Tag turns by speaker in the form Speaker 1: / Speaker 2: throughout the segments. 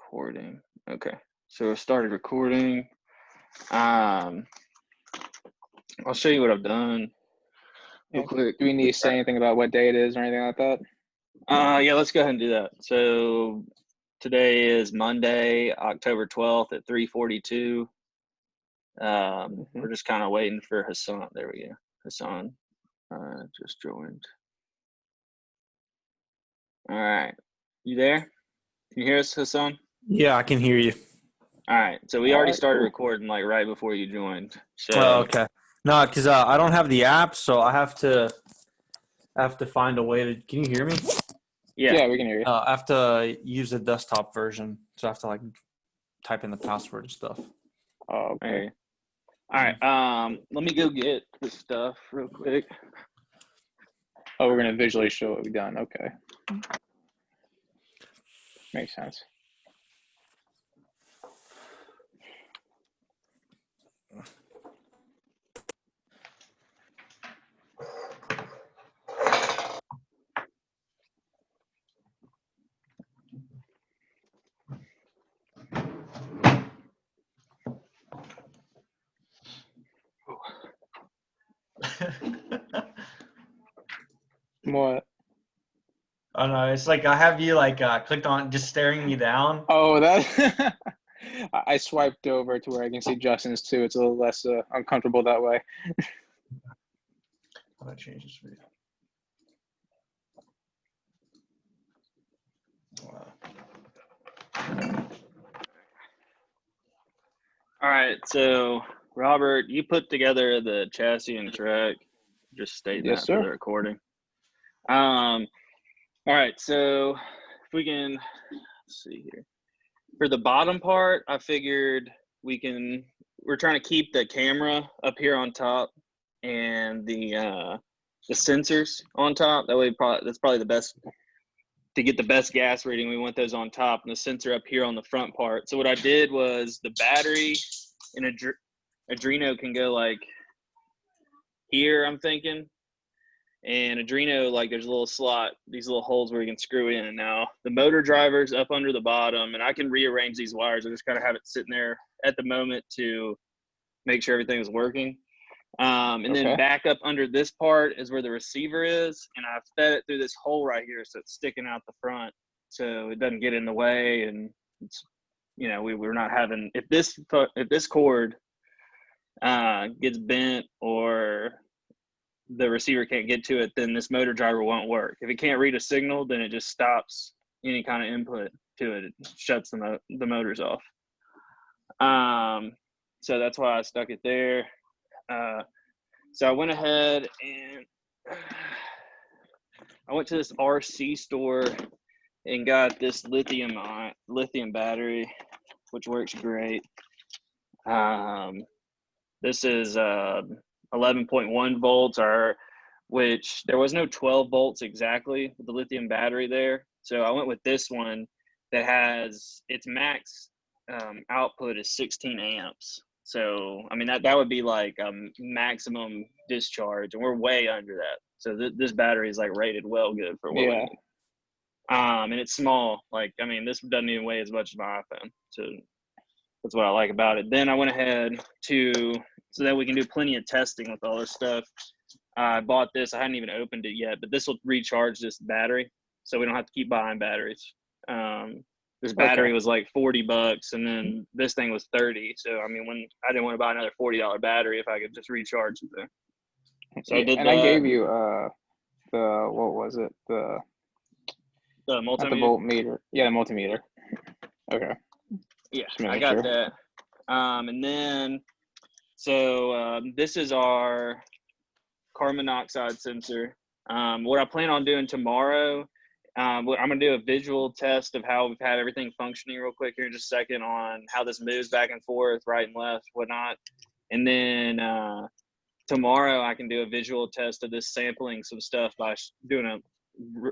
Speaker 1: Recording. Okay. So I started recording. I'll show you what I've done real quick.
Speaker 2: Do we need to say anything about what day it is or anything like that?
Speaker 1: Yeah, let's go ahead and do that. So today is Monday, October 12th at 3:42. We're just kind of waiting for Hassan. There we go. Hassan just joined. All right. You there? Can you hear us, Hassan?
Speaker 3: Yeah, I can hear you.
Speaker 1: All right. So we already started recording like right before you joined. So
Speaker 3: Okay. No, because I don't have the app, so I have to find a way to. Can you hear me?
Speaker 1: yeah.
Speaker 2: We can hear you.
Speaker 3: I have to use the desktop version, so I have to like type in the password and stuff.
Speaker 2: Oh, okay.
Speaker 1: Okay. All right. Let me go get this stuff real quick.
Speaker 2: Oh, we're gonna visually show what we've done. Okay. Makes sense. What?
Speaker 4: Oh no, it's like I have you like clicked on just staring me down.
Speaker 2: Oh, that. I swiped over to where I can see Justin's too. It's a little less uncomfortable that way.
Speaker 4: That changes for you. Wow.
Speaker 1: All right. So Robert, you put together the chassis and truck. Just stating
Speaker 2: Yes,
Speaker 1: that
Speaker 2: sir.
Speaker 1: for the recording. All right. So if we can, let's see here. For the bottom part, I figured we're trying to keep the camera up here on top and the sensors on top. That way, that's probably the best to get the best gas reading. We want those on top and the sensor up here on the front part. So what I did was the battery in Adreno can go like here, I'm thinking. And Adreno, like there's a little slot, these little holes where you can screw in. Now the motor driver's up under the bottom, and I can rearrange these wires. I just kind of have it sitting there at the moment to make sure everything is working. And then back up under this part is where the receiver is, and I've fed it through this hole right here, so it's sticking out the front, so it doesn't get in the way. And it's, we're not having if this cord gets bent or the receiver can't get to it, then this motor driver won't work. If it can't read a signal, then it just stops any kind of input to it. It shuts the motors off. So that's why I stuck it there. So I went ahead and I went to this RC store and got this lithium battery, which works great. This is 11.1 volts, which there was no 12 volts exactly with the lithium battery there. So I went with this one that has its max output is 16 amps. So, I mean, that would be like a maximum discharge, and we're way under that. So this battery is like rated well good for what we need. And it's small. Like, I mean, this doesn't even weigh as much as my iPhone. So that's what I like about it. Then I went ahead so that we can do plenty of testing with all this stuff. I bought this. I hadn't even opened it yet, but this will recharge this battery, so we don't have to keep buying batteries. This battery was like $40, and then this thing was $30. So I mean, when I didn't want to buy another $40 battery if I could just recharge it there. So I did that.
Speaker 2: I gave you the what was it the
Speaker 1: multimeter?
Speaker 2: Not the voltmeter. Yeah, the multimeter. Okay.
Speaker 1: Yeah, I got that. And then this is our carbon monoxide sensor. What I plan on doing tomorrow, I'm going to do a visual test of how we've had everything functioning real quick here in just a second on how this moves back and forth, right and left, whatnot. And then tomorrow I can do a visual test of this sampling some stuff by doing a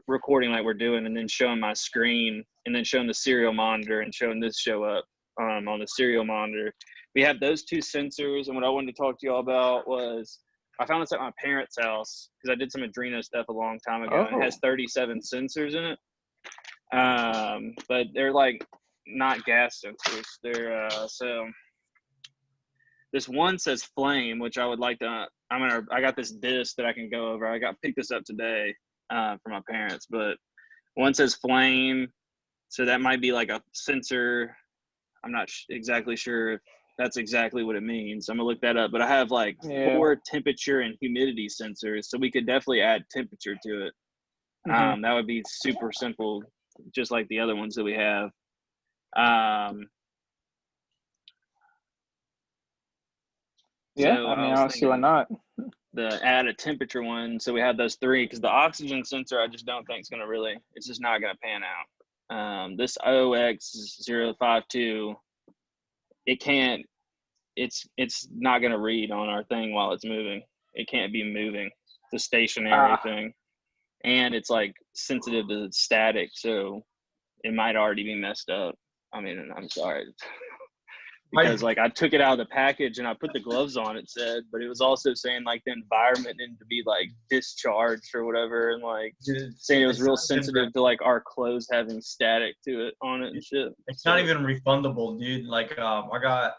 Speaker 1: recording like we're doing, and then showing my screen, and then showing the serial monitor and showing this show up on the serial monitor. We have those two sensors, and what I wanted to talk to you all about was I found this at my parents' house because I did some Adreno stuff a long time ago. And it has 37 sensors in it, but they're like not gas sensors. They're so this one says flame, which I would like to. I got this disc that I can go over. I picked this up today for my parents, but one says flame, so that might be like a sensor. I'm not exactly sure if that's exactly what it means. I'm gonna look that up. But I have like
Speaker 2: Yeah.
Speaker 1: 4 temperature and humidity sensors, so we could definitely add temperature to it.
Speaker 2: Mhm.
Speaker 1: That would be super simple, just like the other ones that we have.
Speaker 2: Yeah,
Speaker 1: So
Speaker 2: I mean,
Speaker 1: I
Speaker 2: I
Speaker 1: was
Speaker 2: don't see why
Speaker 1: thinking
Speaker 2: not.
Speaker 1: the add a temperature one. So we have those 3 because the oxygen sensor I just don't think is gonna really. It's just not gonna pan out. This OX052, it can't. It's not gonna read on our thing while it's moving. It can't be moving. It's a stationary
Speaker 2: Ah,
Speaker 1: thing, and it's like sensitive to static, so it might already be messed up. I mean, I'm sorry. Because like I took it out of the package and I put the gloves on, it said, but it was also saying like the environment needed to be like discharged or whatever, and like
Speaker 4: Dude,
Speaker 1: saying it was
Speaker 4: it's
Speaker 1: real
Speaker 4: not even
Speaker 1: sensitive to like our clothes having static to it on it and shit.
Speaker 4: it's
Speaker 1: So,
Speaker 4: not even refundable, dude. Like I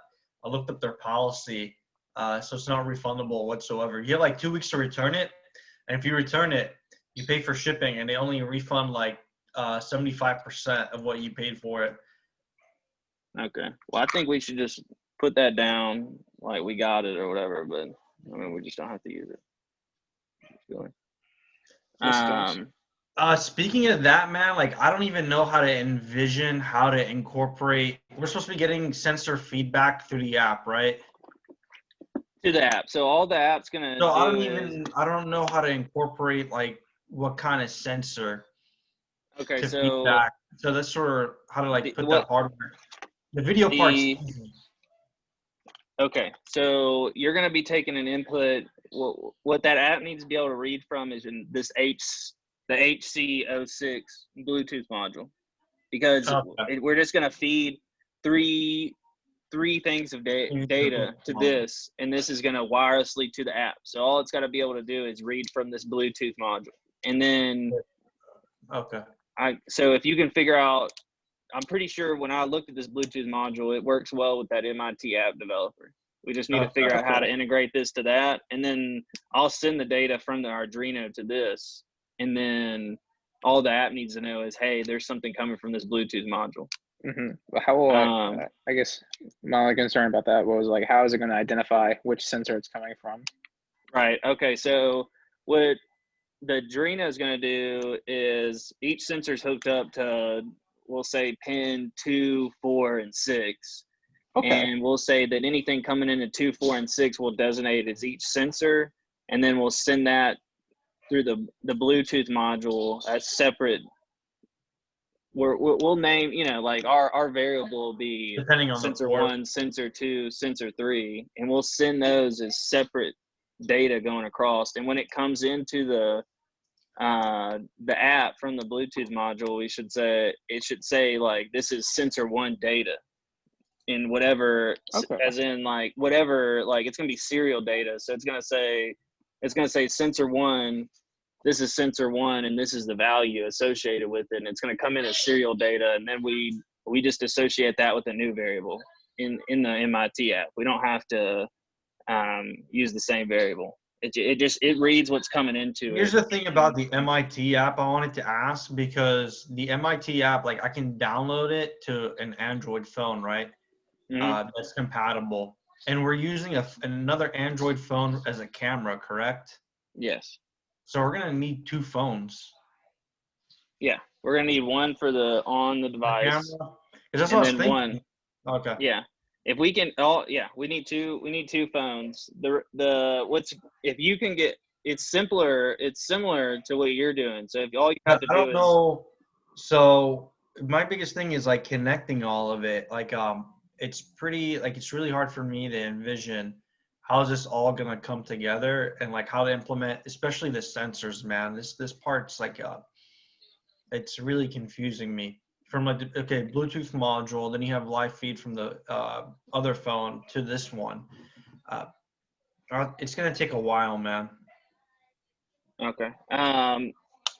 Speaker 4: looked up their policy, so it's not refundable whatsoever. You have like 2 weeks to return it, and if you return it, you pay for shipping, and they only refund like 75% of what you paid for it.
Speaker 1: okay. Well, I think we should just put that down like we got it or whatever, but I mean we just don't have to use it. Really.
Speaker 2: systems.
Speaker 4: Speaking of that, man, like I don't even know how to envision how to incorporate. We're supposed to be getting sensor feedback through the app, right?
Speaker 1: To the app. So all the app's gonna
Speaker 4: So
Speaker 1: do is
Speaker 4: I don't know how to incorporate like what kind of sensor
Speaker 1: okay.
Speaker 4: to
Speaker 1: So
Speaker 4: feedback. So that's sort of how to like put that
Speaker 1: what
Speaker 4: hardware. The video part's
Speaker 1: the
Speaker 4: easy.
Speaker 1: okay. So you're gonna be taking an input. What that app needs to be able to read from is in this the HC06 Bluetooth module, because
Speaker 4: Okay.
Speaker 1: we're just gonna feed three things of data to this, and this is going to wirelessly to the app. So all it's got to be able to do is read from this Bluetooth module. And then
Speaker 4: Okay.
Speaker 1: so if you can figure out, I'm pretty sure when I looked at this Bluetooth module, it works well with that MIT app developer. We just need to
Speaker 4: Okay.
Speaker 1: figure out how to
Speaker 2: Okay.
Speaker 1: integrate this to that. And then I'll send the data from the Arduino to this. And then all the app needs to know is, hey, there's something coming from this Bluetooth module.
Speaker 2: But how will
Speaker 1: Um,
Speaker 2: I guess my only concern about that was like, how is it going to identify which sensor it's coming from?
Speaker 1: Right. Okay. So what the Arduino is going to do is each sensor is hooked up to, we'll say, pin 2, 4, and 6.
Speaker 2: Okay.
Speaker 1: And we'll say that anything coming into 2, 4, and 6 will designate as each sensor. And then we'll send that through the Bluetooth module as separate. We'll name, like our variable will be
Speaker 4: Depending on the
Speaker 1: sensor
Speaker 4: port.
Speaker 1: 1, sensor 2, sensor 3, and we'll send those as separate data going across. And when it comes into the app from the Bluetooth module, it should say like this is sensor 1 data in whatever,
Speaker 2: Okay.
Speaker 1: as in like whatever, like it's gonna be serial data. So it's gonna say sensor 1. This is sensor 1, and this is the value associated with it, and it's going to come in as serial data, and then we just associate that with a new variable in the MIT app. We don't have to use the same variable. It reads what's coming into
Speaker 4: Here's
Speaker 1: it.
Speaker 4: the thing about the MIT app I wanted to ask, because the MIT app, like I can download it to an Android phone, right?
Speaker 1: Mm-hmm.
Speaker 4: That's compatible. And we're using another Android phone as a camera, correct?
Speaker 1: Yes.
Speaker 4: So we're going to need 2 phones.
Speaker 1: Yeah, we're gonna need one for on the device,
Speaker 4: Because that's
Speaker 1: and
Speaker 4: what I was
Speaker 1: then one.
Speaker 4: thinking. Okay.
Speaker 1: Yeah, if we can. We need two. We need 2 phones. If you can get. It's simpler. It's similar to what you're doing. So if all you have to
Speaker 4: I
Speaker 1: do
Speaker 4: don't
Speaker 1: is
Speaker 4: know. So my biggest thing is like connecting all of it. Like it's really hard for me to envision how is this all gonna come together, and like how to implement, especially the sensors, man. This part's like it's really confusing me. From like Bluetooth module, then you have live feed from the other phone to this one. It's gonna take a while, man.
Speaker 1: okay.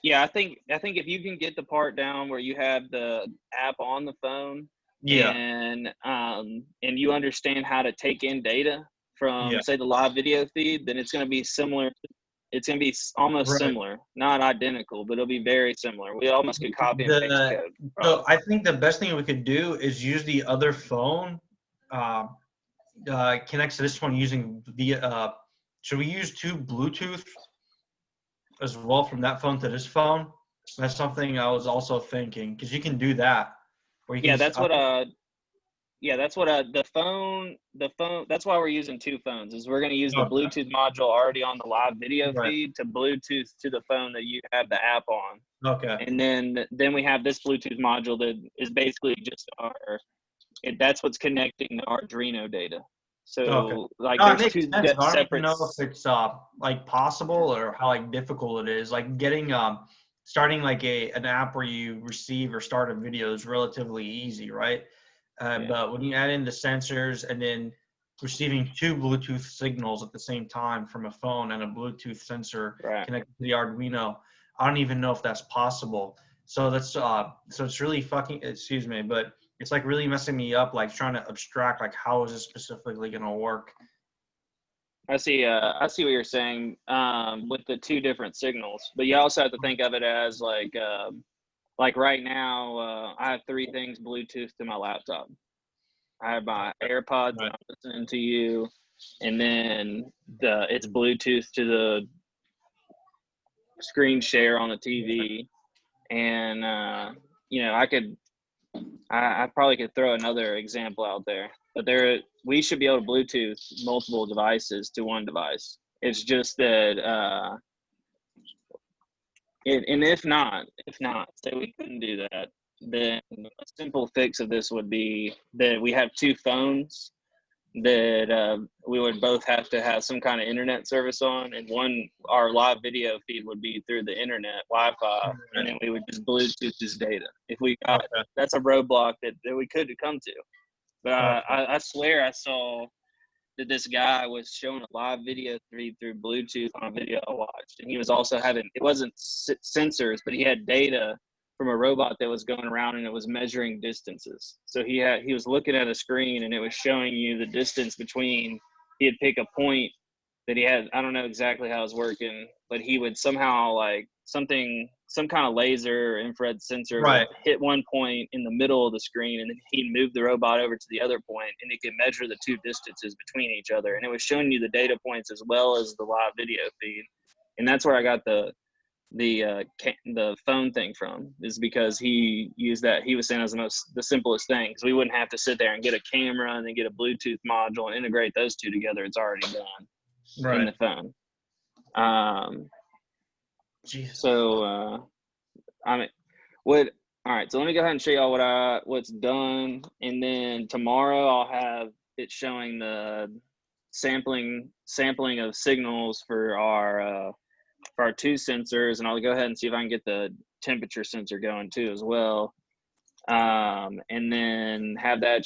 Speaker 1: Yeah, I think if you can get the part down where you have the app on the phone,
Speaker 4: Yeah.
Speaker 1: and you understand how to take in data from
Speaker 4: Yeah.
Speaker 1: say the live video feed, then it's going to be similar. It's going to be almost
Speaker 4: Right.
Speaker 1: similar, not identical, but it'll be very similar. We almost could copy and paste
Speaker 4: The
Speaker 1: code.
Speaker 4: so I think the best thing we could do is use the other phone. Connects to this one using the. Should we use two Bluetooth as well from that phone to this phone? That's something I was also thinking because you can do that. Or you can.
Speaker 1: Yeah, that's what the phone that's why we're using two phones, is we're going to use the
Speaker 4: Okay.
Speaker 1: Bluetooth module already on the live video
Speaker 4: Right.
Speaker 1: feed to Bluetooth to the phone that you have the app on.
Speaker 4: Okay.
Speaker 1: And then we have this Bluetooth module that is basically just that's what's connecting the Arduino data. So
Speaker 4: Okay.
Speaker 1: like
Speaker 4: No, it
Speaker 1: there's
Speaker 4: makes
Speaker 1: two
Speaker 4: sense. I don't even
Speaker 1: separate.
Speaker 4: know if it's like possible or how like difficult it is. Like getting starting like an app where you receive or start a video is relatively easy, right?
Speaker 1: Yeah.
Speaker 4: But when you add in the sensors and then receiving two Bluetooth signals at the same time from a phone and a Bluetooth sensor
Speaker 1: Right.
Speaker 4: connected to the Arduino, I don't even know if that's possible. So that's so it's really fucking, excuse me, but it's like really messing me up, like trying to abstract like how is this specifically gonna work.
Speaker 1: I see what you're saying with the two different signals, but you also have to think of it as like right now I have three things Bluetooth to my laptop. I have my AirPods that
Speaker 4: Right.
Speaker 1: I'm listening to you, and then it's Bluetooth to the screen share on the TV, and I probably could throw another example out there, but we should be able to Bluetooth multiple devices to one device. It's just that and if not, say we couldn't do that, then a simple fix of this would be that we have two phones that we would both have to have some kind of internet service on, and our live video feed would be through the internet Wi-Fi, and then we would just Bluetooth this data. If we got that's a roadblock that we could come to, but I swear I saw that this guy was showing a live video feed through Bluetooth on a video I watched, and he was also having, it wasn't sensors, but he had data from a robot that was going around and it was measuring distances. So he was looking at a screen and it was showing you the distance between. He'd pick a point that he had. I don't know exactly how it was working, but he would somehow like some kind of laser or infrared sensor would
Speaker 4: Right.
Speaker 1: hit one point in the middle of the screen, and then he'd move the robot over to the other point, and it could measure the two distances between each other, and it was showing you the data points as well as the live video feed. And that's where I got the phone thing from, is because he used that. He was saying it was the simplest thing, because we wouldn't have to sit there and get a camera and then get a Bluetooth module and integrate those two together. It's already done in the phone. So I mean, all right, so let me go ahead and show y'all what's done, and then tomorrow I'll have it showing the sampling of signals for our two sensors, and I'll go ahead and see if I can get the temperature sensor going too as well. And then have that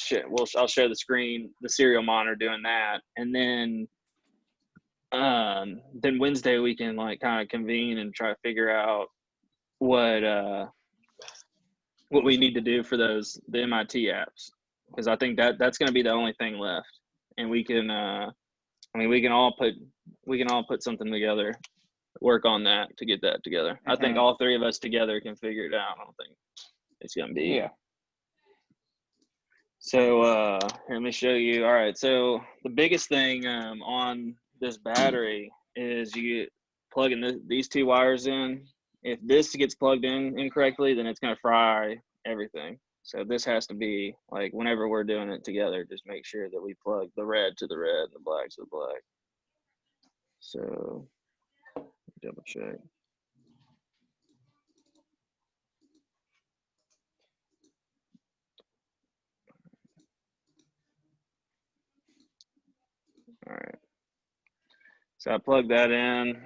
Speaker 1: I'll show the screen, the serial monitor doing that, and then Wednesday we can like kind of convene and try to figure out what we need to do for the MIT apps, because I think that's going to be the only thing left, and we can we can all put something together, work on that to get that together. I think all three of us together can figure it out. I don't think it's going to be.
Speaker 2: Yeah.
Speaker 1: So here, let me show you. All right, so the biggest thing on this battery is you plug in these two wires in. If this gets plugged in incorrectly, then it's going to fry everything. So this has to be like, whenever we're doing it together, just make sure that we plug the red to the red and the black to the black. So double check. All right. So I plug that in.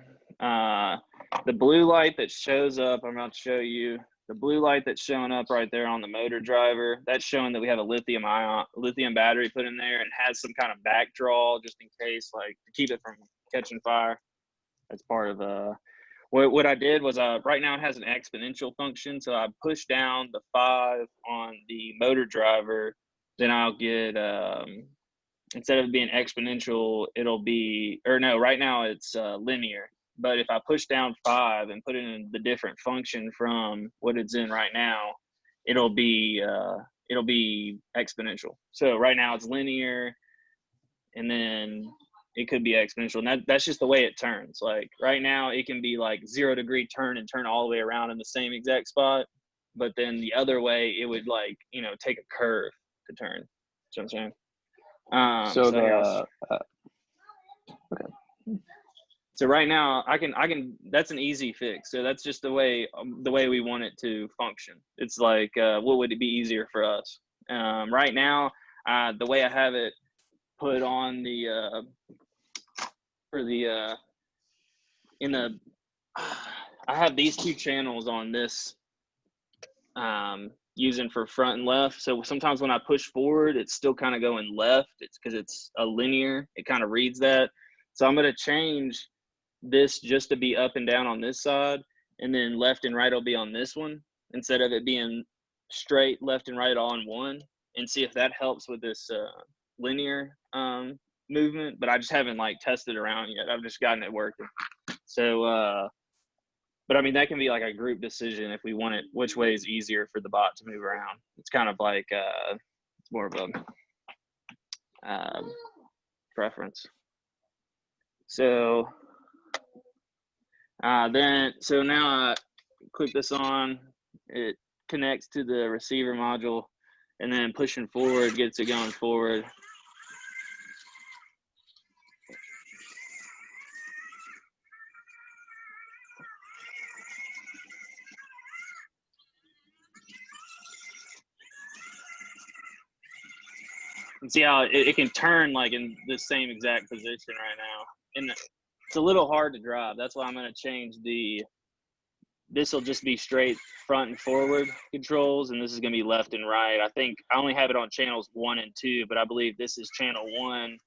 Speaker 1: The blue light that shows up, I'm about to show you. The blue light that's showing up right there on the motor driver, that's showing that we have a lithium battery put in there, and has some kind of back draw just in case, like to keep it from catching fire. That's part of what I did was right now it has an exponential function. So I push down the 5 on the motor driver, then I'll get instead of being exponential, it'll be, or no, right now it's linear. But if I push down 5 and put it in the different function from what it's in right now, it'll be exponential. So right now it's linear, and then it could be exponential. And that's just the way it turns. Like right now it can be like 0 degree turn and turn all the way around in the same exact spot. But then the other way, it would like, take a curve to turn. You know what I'm saying? So right now I can that's an easy fix. So that's just the way we want it to function. It's like what would it be easier for us? Right now the way I have it put on the I have these 2 channels on this using for front and left. So sometimes when I push forward, it's still kind of going left. It's because it's a linear. It kind of reads that. So I'm going to change this just to be up and down on this side, and then left and right will be on this one instead of it being straight left and right all in one, and see if that helps with this linear movement. But I just haven't like tested around yet. I've just gotten it working. So but I mean, that can be like a group decision if we want it, which way is easier for the bot to move around. It's kind of like it's more of a preference. So so now I click this on, it connects to the receiver module, and then pushing forward gets it going forward. And see how it can turn like in the same exact position right now. And it's a little hard to drive. That's why I'm going to change this will just be straight front and forward controls, and this is going to be left and right. I think I only have it on channels 1 and 2, but I believe this is channel 1,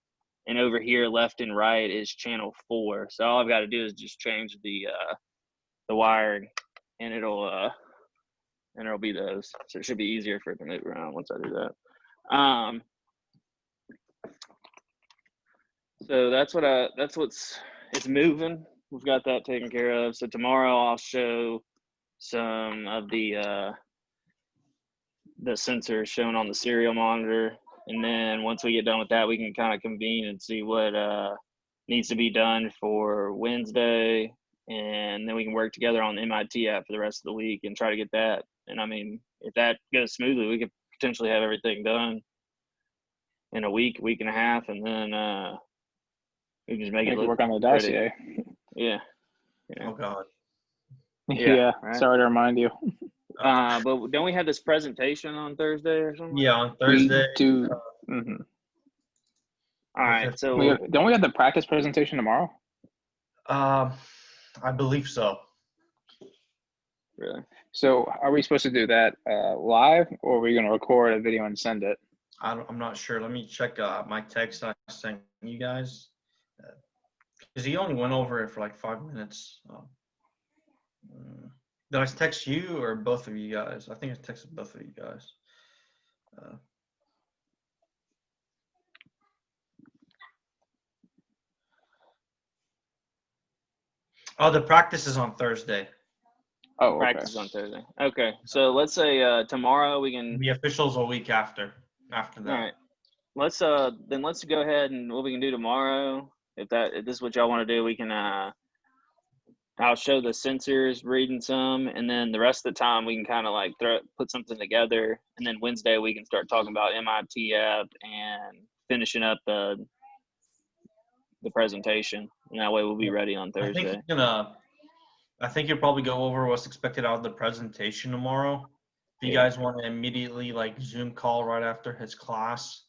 Speaker 1: and over here left and right is channel 4. So all I've got to do is just change the wiring, and it'll be those. So it should be easier for it to move around once I do that. So that's it's moving. We've got that taken care of. So tomorrow I'll show some of the sensors shown on the serial monitor, and then once we get done with that, we can kind of convene and see what needs to be done for Wednesday, and then we can work together on the MIT app for the rest of the week and try to get that. And I mean, if that goes smoothly, we could potentially have everything done in a week and a half, and then we can just make it look
Speaker 2: work on the dossier.
Speaker 1: Yeah.
Speaker 4: Oh God.
Speaker 2: Yeah.
Speaker 1: Right.
Speaker 2: Sorry to remind you.
Speaker 1: But don't we have this presentation on Thursday or something?
Speaker 4: Yeah, on Thursday.
Speaker 2: We do.
Speaker 1: All right. So
Speaker 2: don't we have the practice presentation tomorrow?
Speaker 4: I believe so.
Speaker 1: Really?
Speaker 2: So are we supposed to do that live, or are we going to record a video and send it?
Speaker 4: I'm not sure. Let me check my text I sent you guys. Because he only went over it for like 5 minutes. Did I text you or both of you guys? I think I texted both of you guys. The practice is on Thursday.
Speaker 2: Oh, okay.
Speaker 1: Practice on Thursday. Okay. So let's say tomorrow we can.
Speaker 4: The officials a week after that.
Speaker 1: All right. Let's go ahead, and what we can do tomorrow, if this is what y'all want to do, we can I'll show the sensors, reading some, and then the rest of the time we can kind of like put something together, and then Wednesday we can start talking about MIT app and finishing up the presentation, and that way we'll be ready on Thursday.
Speaker 4: I think you'll probably go over what's expected out of the presentation tomorrow. If you guys want to immediately like Zoom call right after his class.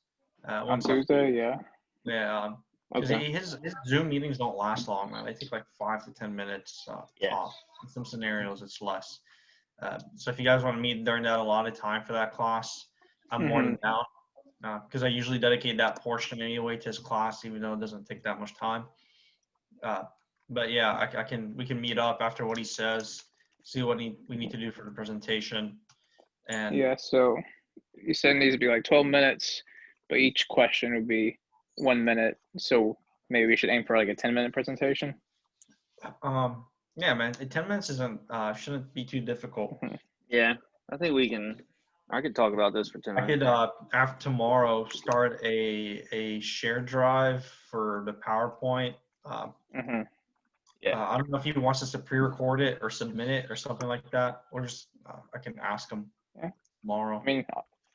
Speaker 2: On Tuesday, yeah.
Speaker 4: Yeah. Because his Zoom meetings don't last long, man. They take like 5 to 10 minutes off. In some scenarios, it's less. So if you guys want to meet during that allotted time for that class, I'm more than down. Because I usually dedicate that portion anyway to his class, even though it doesn't take that much time. But yeah, we can meet up after what he says, see what we need to do for the presentation, and
Speaker 2: Yeah, so you said it needs to be like 12 minutes, but each question would be 1 minute. So maybe we should aim for like a 10-minute presentation.
Speaker 4: yeah, man, 10 minutes isn't shouldn't be too difficult.
Speaker 1: Yeah, I think I could talk about this for 10
Speaker 4: I
Speaker 1: minutes.
Speaker 4: could after tomorrow start a share drive for the PowerPoint.
Speaker 2: Mm-hmm.
Speaker 1: Yeah.
Speaker 4: I don't know if he wants us to pre-record it or submit it or something like that, or just I can ask him
Speaker 2: Yeah.
Speaker 4: tomorrow.
Speaker 2: I mean,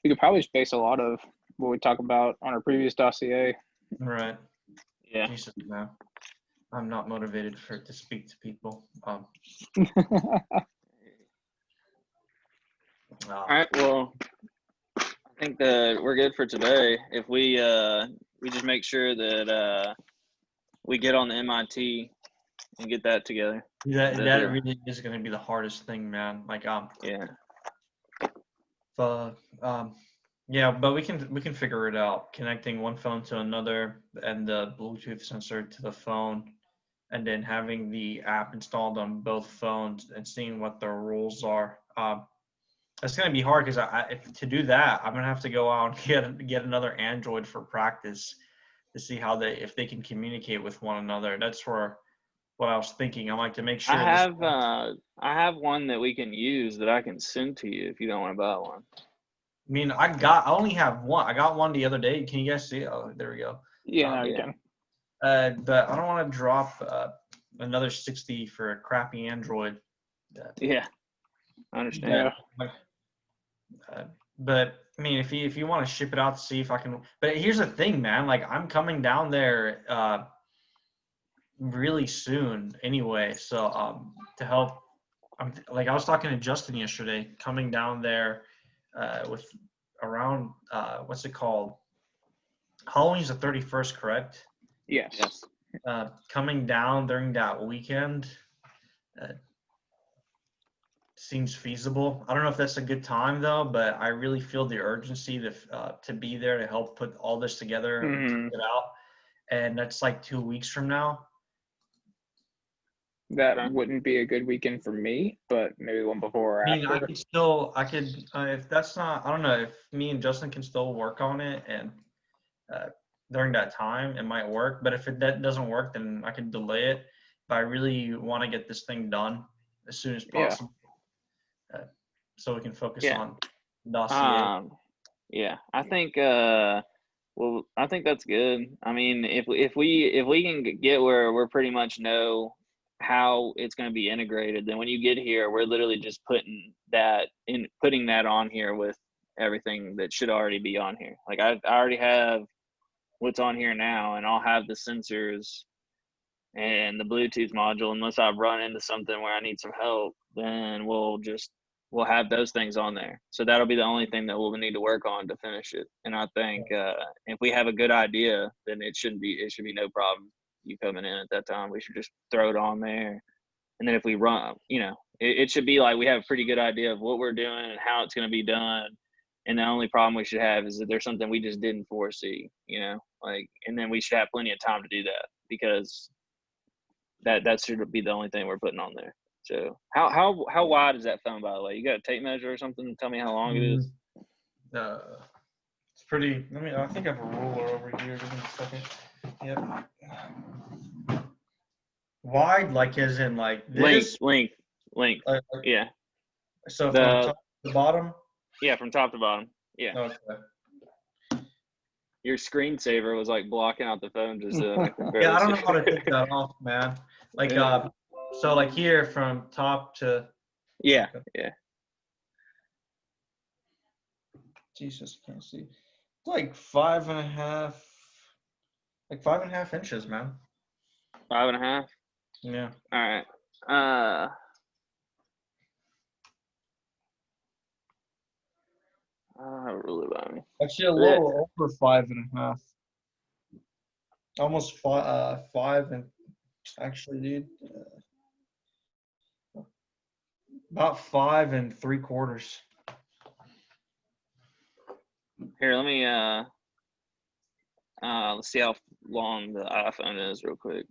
Speaker 2: we could probably base a lot of what we talk about on our previous dossier.
Speaker 4: Right.
Speaker 1: Yeah.
Speaker 4: Jesus, man. I'm not motivated to speak to people.
Speaker 1: All right. Well, I think that we're good for today. If we just make sure that we get on the MIT and get that together.
Speaker 4: That really is going to be the hardest thing, man. Like
Speaker 1: Yeah.
Speaker 4: yeah, but we can figure it out. Connecting one phone to another and the Bluetooth sensor to the phone, and then having the app installed on both phones and seeing what the rules are. It's going to be hard because to do that, I'm going to have to go out and get another Android for practice to see how if they can communicate with one another. That's what I was thinking. I like to make sure.
Speaker 1: I have one that we can use that I can send to you if you don't want to buy one.
Speaker 4: I mean, I only have one. I got one the other day. Can you guys see it? Oh, there we go.
Speaker 2: Yeah, you can.
Speaker 4: But I don't want to drop another 60 for a crappy Android.
Speaker 1: Yeah, I understand.
Speaker 4: But I mean, if you want to ship it out to see if I can. But here's the thing, man. Like I'm coming down there really soon anyway. So to help, I was talking to Justin yesterday, coming down there with around what's it called? Halloween's the 31st, correct?
Speaker 2: Yes.
Speaker 4: Coming down during that weekend seems feasible. I don't know if that's a good time though, but I really feel the urgency to be there to help put all this together and
Speaker 2: Mhm.
Speaker 4: get out. And that's like 2 weeks from now.
Speaker 2: That wouldn't be a good weekend for me, but maybe one before or
Speaker 4: I mean,
Speaker 2: after.
Speaker 4: if that's not, I don't know, if me and Justin can still work on it and during that time, it might work. But if that doesn't work, then I can delay it. But I really want to get this thing done as soon as possible, so we can focus on dossier.
Speaker 1: Yeah, I think I think that's good. I mean, if we can get where we're pretty much know how it's going to be integrated, then when you get here, we're literally just putting that on here with everything that should already be on here. Like I already have what's on here now, and I'll have the sensors and the Bluetooth module. Unless I run into something where I need some help, then we'll have those things on there. So that'll be the only thing that we'll need to work on to finish it. And I think if we have a good idea, then it should be no problem you coming in at that time. We should just throw it on there. And then if we run, it should be like we have a pretty good idea of what we're doing and how it's going to be done. And the only problem we should have is that there's something we just didn't foresee, and then we should have plenty of time to do that, because that should be the only thing we're putting on there. So how wide is that phone, by the way? You got a tape measure or something to tell me how long it is?
Speaker 4: It's pretty. I think I have a ruler over here. Give me a second. Yep. Wide, like as in like this?
Speaker 1: Length. Yeah.
Speaker 4: So from top to bottom?
Speaker 1: Yeah, from top to bottom. Yeah.
Speaker 4: Okay.
Speaker 1: Your screensaver was like blocking out the phone just
Speaker 4: yeah, I don't know how to take that off, man. Like so like here from top to
Speaker 1: Yeah.
Speaker 4: Jesus, can't see. It's like 5.5 inches, man.
Speaker 1: 5.5?
Speaker 4: Yeah.
Speaker 1: All right. Really about me.
Speaker 4: Actually, a little over 5.5. Almost 5 and actually, dude. About 5 3/4.
Speaker 1: Here, let me let's see how long the iPhone is real quick.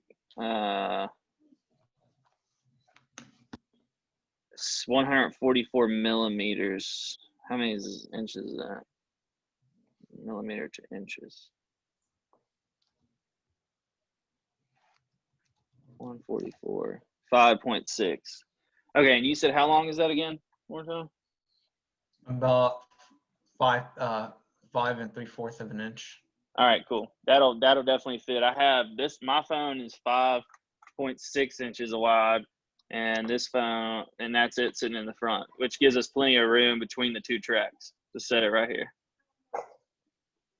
Speaker 1: It's 144 millimeters. How many inches is that? Millimeter to inches. 144. 5.6. Okay, and you said how long is that again? One more time.
Speaker 4: About 5 and 3/4 of an inch.
Speaker 1: All right, cool. That'll definitely fit. I have this. My phone is 5.6 inches wide, and this phone, and that's it sitting in the front, which gives us plenty of room between the two tracks to set it right here.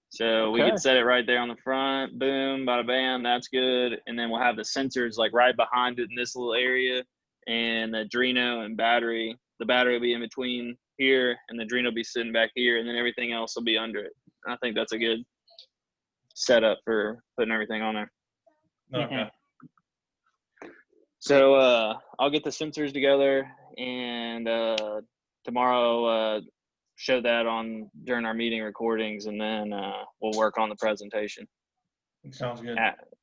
Speaker 1: So we
Speaker 2: Okay.
Speaker 1: could set it right there on the front. Boom, bada bam. That's good. And then we'll have the sensors like right behind it in this little area, and the Adreno and battery. The battery will be in between here, and the Adreno will be sitting back here, and then everything else will be under it. I think that's a good setup for putting everything on there.
Speaker 4: Okay.
Speaker 1: So I'll get the sensors together, and tomorrow show that on during our meeting recordings, and then we'll work on the presentation.
Speaker 4: Sounds good.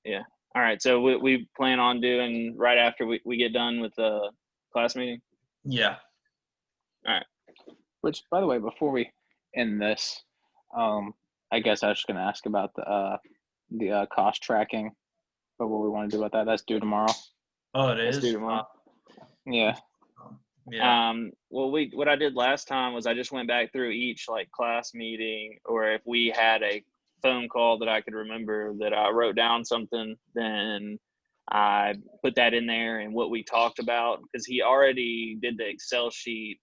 Speaker 1: Yeah. All right. So we plan on doing right after we get done with the class meeting.
Speaker 4: Yeah.
Speaker 2: Which, by the way, before we end this, I guess I was just gonna ask about the cost tracking, but what we want to do about that. That's due tomorrow.
Speaker 4: Oh, it
Speaker 1: Let's
Speaker 4: is.
Speaker 1: do tomorrow.
Speaker 2: Yeah.
Speaker 4: Yeah.
Speaker 1: Well, what I did last time was I just went back through each like class meeting, or if we had a phone call that I could remember that I wrote down something, then I put that in there and what we talked about, because he already did the Excel sheet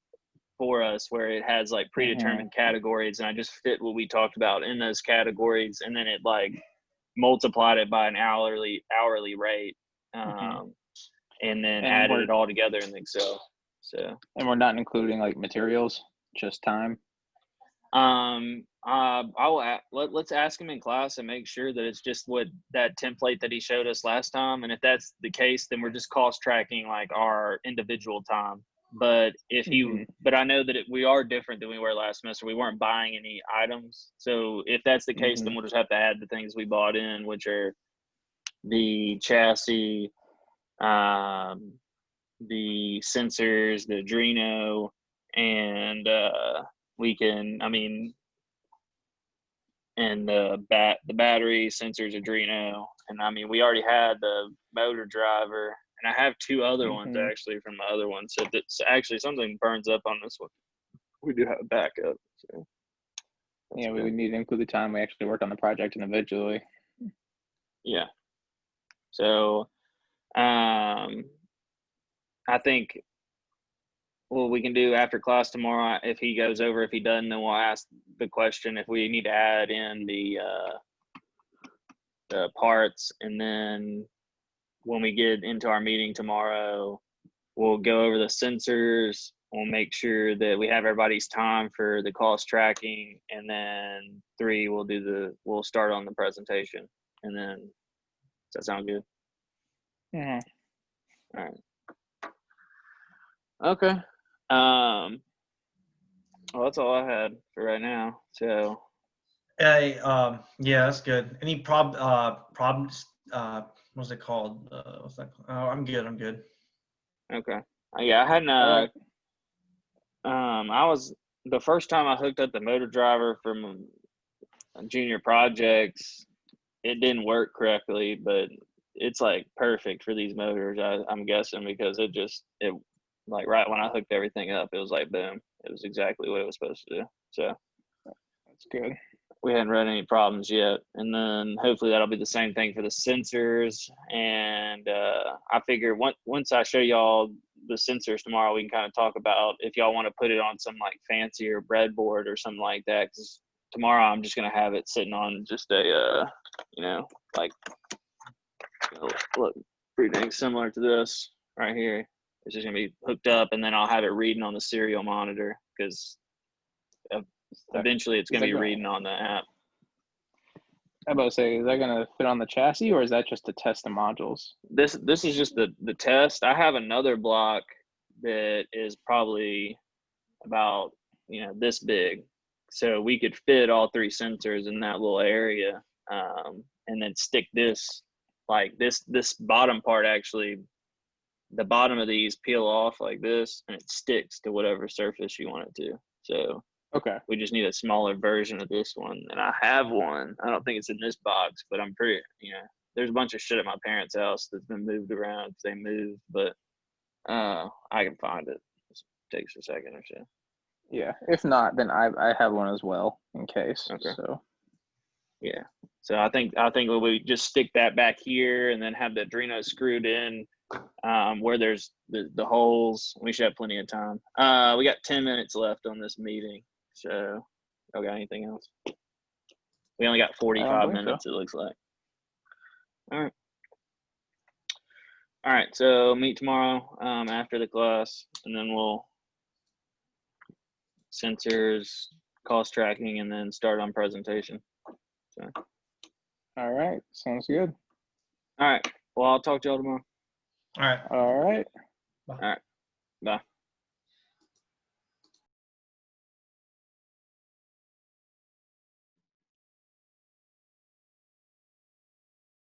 Speaker 1: for us where it has like predetermined categories, and I just fit what we talked about in those categories, and then it like multiplied it by an hourly rate, and then added it all together in Excel. So,
Speaker 2: and we're not including like materials, just time.
Speaker 1: Let's ask him in class and make sure that it's just what that template that he showed us last time. And if that's the case, then we're just cost tracking like our individual time. But if but I know that we are different than we were last semester. We weren't buying any items. So if that's the case, then we'll just have to add the things we bought in, which are the chassis, the sensors, the Adreno, and and the battery, sensors, Adreno, and I mean we already had the motor driver, and I have two other ones actually from the other one. So if it's actually something burns up on this one, we do have a backup. So
Speaker 2: yeah, we would need to include the time we actually worked on the project individually.
Speaker 1: Yeah. So, I think what we can do after class tomorrow, if he goes over, if he doesn't, then we'll ask the question if we need to add in the parts. And then when we get into our meeting tomorrow, we'll go over the sensors. We'll make sure that we have everybody's time for the cost tracking. And then 3, we'll start on the presentation. And then, does that sound good?
Speaker 2: Yeah.
Speaker 1: All right. Okay. Well, that's all I had for right now. So.
Speaker 4: Hey, yeah, that's good. Any problems? What's it called? What's that called? Oh, I'm good.
Speaker 1: Okay. Yeah, I hadn't. I was the first time I hooked up the motor driver from junior projects. It didn't work correctly, but it's like perfect for these motors. I'm guessing because it like right when I hooked everything up, it was like boom. It was exactly what it was supposed to do. So
Speaker 2: that's good.
Speaker 1: We hadn't read any problems yet, and then hopefully that'll be the same thing for the sensors. And I figure once I show y'all the sensors tomorrow, we can kind of talk about if y'all want to put it on some like fancier breadboard or something like that. Because tomorrow I'm just gonna have it sitting on just a like look pretty dang similar to this right here. It's just gonna be hooked up, and then I'll have it reading on the serial monitor because eventually it's gonna be reading on the app.
Speaker 2: I'm about to say, is that gonna fit on the chassis, or is that just to test the modules?
Speaker 1: This is just the test. I have another block that is probably about this big, so we could fit all 3 sensors in that little area, and then stick this bottom part actually the bottom of these peel off like this, and it sticks to whatever surface you want it to. So
Speaker 2: Okay.
Speaker 1: we just need a smaller version of this one, and I have one. I don't think it's in this box, but I'm pretty, there's a bunch of shit at my parents' house that's been moved around because they moved, but I can find it. It takes a second or so.
Speaker 2: Yeah. If not, then I have one as well in case.
Speaker 1: Okay.
Speaker 2: So
Speaker 1: Yeah. So I think we just stick that back here and then have the Adreno screwed in where there's the holes. We should have plenty of time. We got 10 minutes left on this meeting. So y'all got anything else? We only got
Speaker 2: I don't
Speaker 1: 45
Speaker 2: believe so.
Speaker 1: minutes, it looks like. All right. So meet tomorrow after the class, and then we'll sensors, cost tracking, and then start on presentation. So.
Speaker 2: All right. Sounds good.
Speaker 1: All right. Well, I'll talk to y'all tomorrow.
Speaker 4: All right.
Speaker 2: All right.
Speaker 1: All right. Bye.